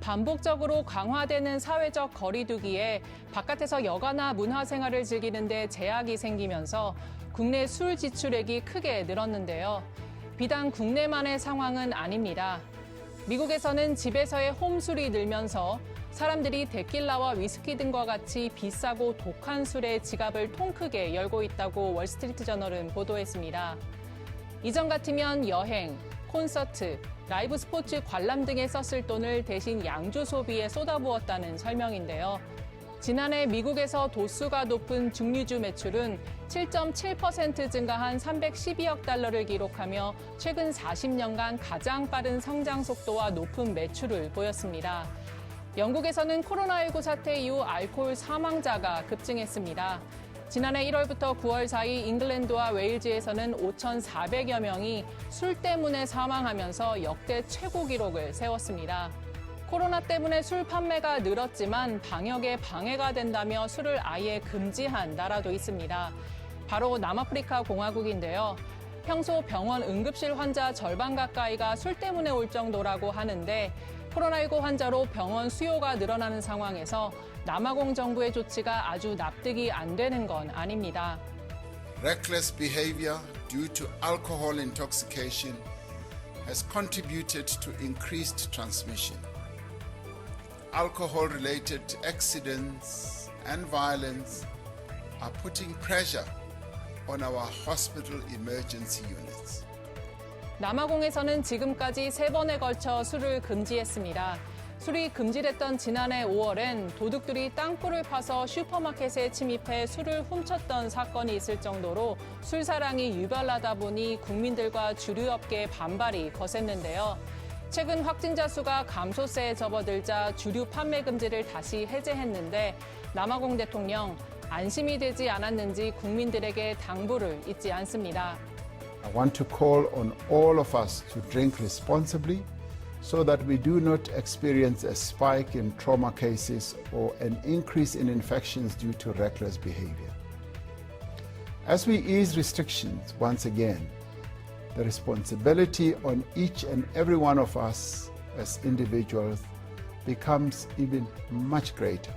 반복적으로 강화되는 사회적 거리두기에 바깥에서 여가나 문화생활을 즐기는데 제약이 생기면서 국내 술 지출액이 크게 늘었는데요. 비단 국내만의 상황은 아닙니다. 미국에서는 집에서의 홈술이 늘면서 사람들이 데킬라와 위스키 등과 같이 비싸고 독한 술에 지갑을 통 크게 열고 있다고 월스트리트저널은 보도했습니다. 이전 같으면 여행, 콘서트, 라이브 스포츠 관람 등에 썼을 돈을 대신 양주 소비에 쏟아부었다는 설명인데요. 지난해 미국에서 도수가 높은 증류주 매출은 7.7% 증가한 312억 달러를 기록하며 최근 40년간 가장 빠른 성장 속도와 높은 매출을 보였습니다. 영국에서는 코로나19 사태 이후 알코올 사망자가 급증했습니다. 지난해 1월부터 9월 사이 잉글랜드와 웨일즈에서는 5,400여 명이 술 때문에 사망하면서 역대 최고 기록을 세웠습니다. 코로나 때문에 술 판매가 늘었지만 방역에 방해가 된다며 술을 아예 금지한 나라도 있습니다. 바로 남아프리카 공화국인데요. 평소 병원 응급실 환자 절반 가까이가 술 때문에 올 정도라고 하는데 코로나19 환자로 병원 수요가 늘어나는 상황에서 남아공 정부의 조치가 아주 납득이 안 되는 건 아닙니다. Reckless behavior due to alcohol intoxication has contributed to increased transmission. Alcohol-related accidents and violence are putting pressure on our hospital emergency units. 남아공에서는 지금까지 3번에 걸쳐 술을 금지했습니다. 술이 금지됐던 지난해 5월엔 도둑들이 땅굴을 파서 슈퍼마켓에 침입해 술을 훔쳤던 사건이 있을 정도로 술 사랑이 유발하다 보니 국민들과 주류업계의 반발이 거셌는데요. 최근 확진자 수가 감소세에 접어들자 주류 판매 금지를 다시 해제했는데 남아공 대통령 안심이 되지 않았는지 국민들에게 당부를 잊지 않습니다. I want to call on all of us to drink responsibly so that we do not experience a spike in trauma cases or an increase in infections due to reckless behavior. As we ease restrictions once again, the responsibility on each and every one of us as individuals becomes even much greater.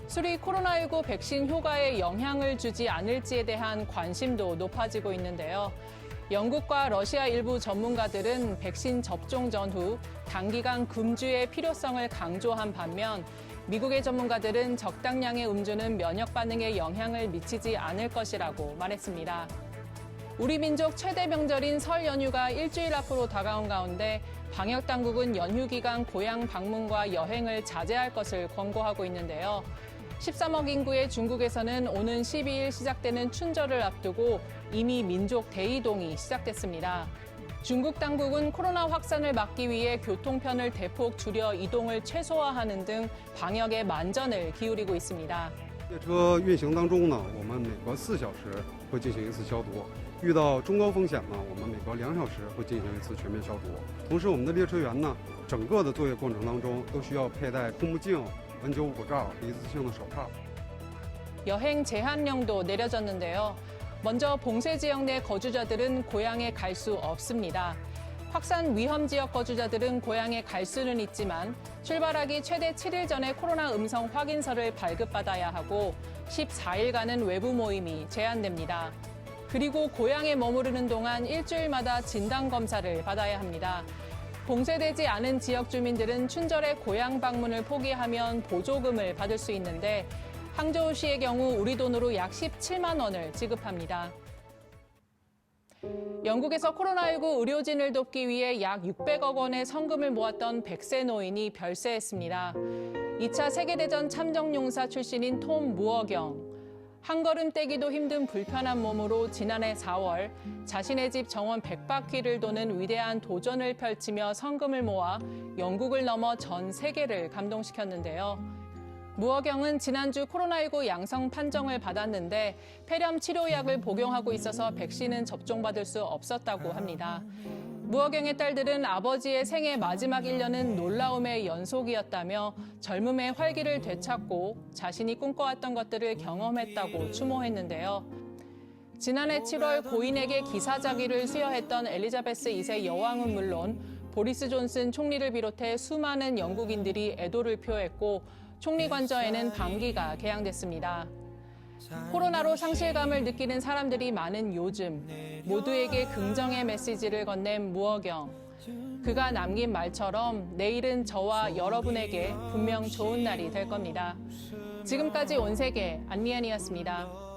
술이 코로나19 백신 효과에 영향을 주지 않을지에 대한 관심도 높아지고 있는데요. 영국과 러시아 일부 전문가들은 백신 접종 전후 단기간 금주의 필요성을 강조한 반면 미국의 전문가들은 적당량의 음주는 면역 반응에 영향을 미치지 않을 것이라고 말했습니다. 우리 민족 최대 명절인 설 연휴가 일주일 앞으로 다가온 가운데 방역 당국은 연휴 기간 고향 방문과 여행을 자제할 것을 권고하고 있는데요. 13억 인구의 중국에서는 오는 12일 시작되는 춘절을 앞두고 이미 민족 대이동이 시작됐습니다. 중국 당국은 코로나 확산을 막기 위해 교통편을 대폭 줄여 이동을 최소화하는 등 방역에 만전을 기울이고 있습니다. 列车运行当中呢，我们每隔4小时会进行一次消毒。遇到中高风险呢，我们每隔2小时会进行一次全面消毒。同时，我们的列车员呢，整个的作业过程当中都需要佩戴护目镜、N95口罩、一次性的手套。 여행 제한령도 내려졌는데요. 먼저 봉쇄 지역 내 거주자들은 고향에 갈 수 없습니다. 확산 위험 지역 거주자들은 고향에 갈 수는 있지만 출발하기 최대 7일 전에 코로나 음성 확인서를 발급받아야 하고 14일간은 외부 모임이 제한됩니다. 그리고 고향에 머무르는 동안 일주일마다 진단검사를 받아야 합니다. 봉쇄되지 않은 지역 주민들은 춘절에 고향 방문을 포기하면 보조금을 받을 수 있는데 항저우시의 경우 우리 돈으로 약 17만 원을 지급합니다. 영국에서 코로나19 의료진을 돕기 위해 약 600억 원의 성금을 모았던 100세 노인이 별세했습니다. 2차 세계대전 참정용사 출신인 톰 무어경. 한 걸음 떼기도 힘든 불편한 몸으로 지난해 4월 자신의 집 정원 100바퀴를 도는 위대한 도전을 펼치며 성금을 모아 영국을 넘어 전 세계를 감동시켰는데요. 무어경은 지난주 코로나19 양성 판정을 받았는데 폐렴 치료약을 복용하고 있어서 백신은 접종받을 수 없었다고 합니다. 무어경의 딸들은 아버지의 생애 마지막 1년은 놀라움의 연속이었다며 젊음의 활기를 되찾고 자신이 꿈꿔왔던 것들을 경험했다고 추모했는데요. 지난해 7월 고인에게 기사자기를 수여했던 엘리자베스 2세 여왕은 물론 보리스 존슨 총리를 비롯해 수많은 영국인들이 애도를 표했고 총리 관저에는 방기가 개양됐습니다. 코로나로 상실감을 느끼는 사람들이 많은 요즘, 모두에게 긍정의 메시지를 건넨 무어경. 그가 남긴 말처럼 내일은 저와 여러분에게 분명 좋은 날이 될 겁니다. 지금까지 온세계 안미안이었습니다.